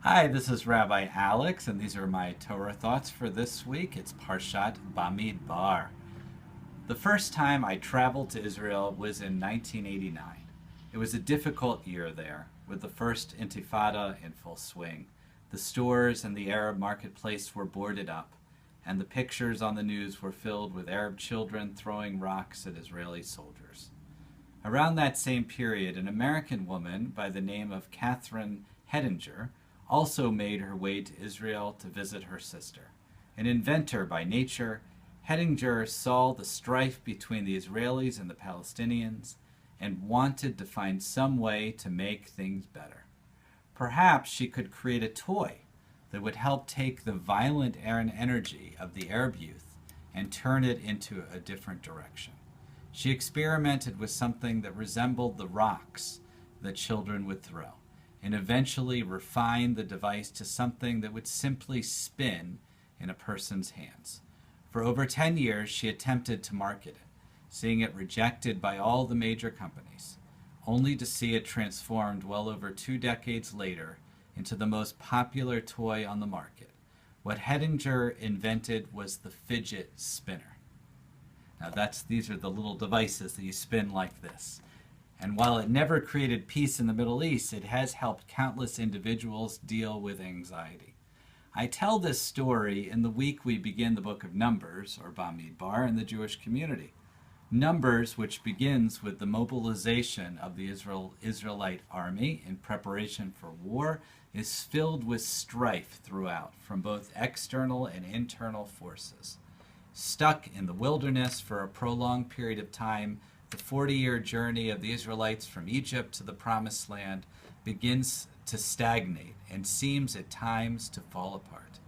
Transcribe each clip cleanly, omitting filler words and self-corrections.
Hi, this is Rabbi Alex, and these are my Torah thoughts for this week. It's Parashat Bemidbar. The first time I traveled to Israel was in 1989. It was a difficult year there, with the first Intifada in full swing. The stores and the Arab marketplace were boarded up, and the pictures on the news were filled with Arab children throwing rocks at Israeli soldiers. Around that same period, an American woman by the name of Catherine Hedinger also made her way to Israel to visit her sister. An inventor by nature, Hedinger saw the strife between the Israelis and the Palestinians and wanted to find some way to make things better. Perhaps she could create a toy that would help take the violent energy of the Arab youth and turn it into a different direction. She experimented with something that resembled the rocks that children would throw, and eventually refined the device to something that would simply spin in a person's hands. For over 10 years, she attempted to market it, seeing it rejected by all the major companies, only to see it transformed well over 2 decades later into the most popular toy on the market. What Hedinger invented was the fidget spinner. Now these are the little devices that you spin like this. And while it never created peace in the Middle East, it has helped countless individuals deal with anxiety. I tell this story in the week we begin the book of Numbers, or Bemidbar, in the Jewish community. Numbers, which begins with the mobilization of the Israelite army in preparation for war, is filled with strife throughout, from both external and internal forces. Stuck in the wilderness for a prolonged period of time, the 40-year journey of the Israelites from Egypt to the Promised Land begins to stagnate and seems at times to fall apart.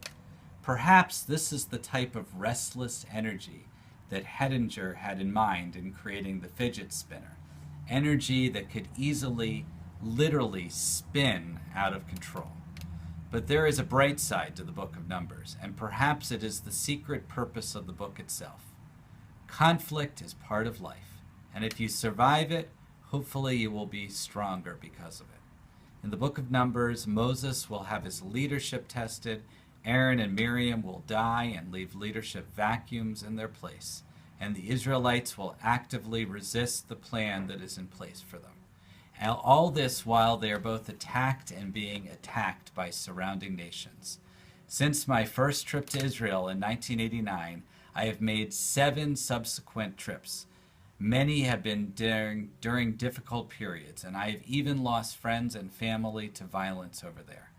Perhaps this is the type of restless energy that Hedinger had in mind in creating the fidget spinner, energy that could easily, literally spin out of control. But there is a bright side to the book of Numbers, and perhaps it is the secret purpose of the book itself. Conflict is part of life. And if you survive it, hopefully you will be stronger because of it. In the book of Numbers, Moses will have his leadership tested, Aaron and Miriam will die and leave leadership vacuums in their place, and the Israelites will actively resist the plan that is in place for them. And all this while they are both attacked and being attacked by surrounding nations. Since my first trip to Israel in 1989, I have made 7 subsequent trips. Many have been during difficult periods, and I have even lost friends and family to violence over there,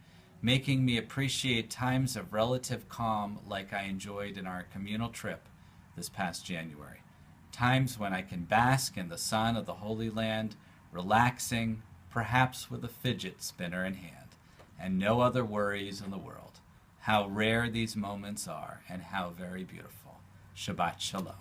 making me appreciate times of relative calm like I enjoyed in our communal trip this past January. Times when I can bask in the sun of the Holy Land, relaxing, perhaps with a fidget spinner in hand, and no other worries in the world. How rare these moments are, and how very beautiful. Shabbat Shalom.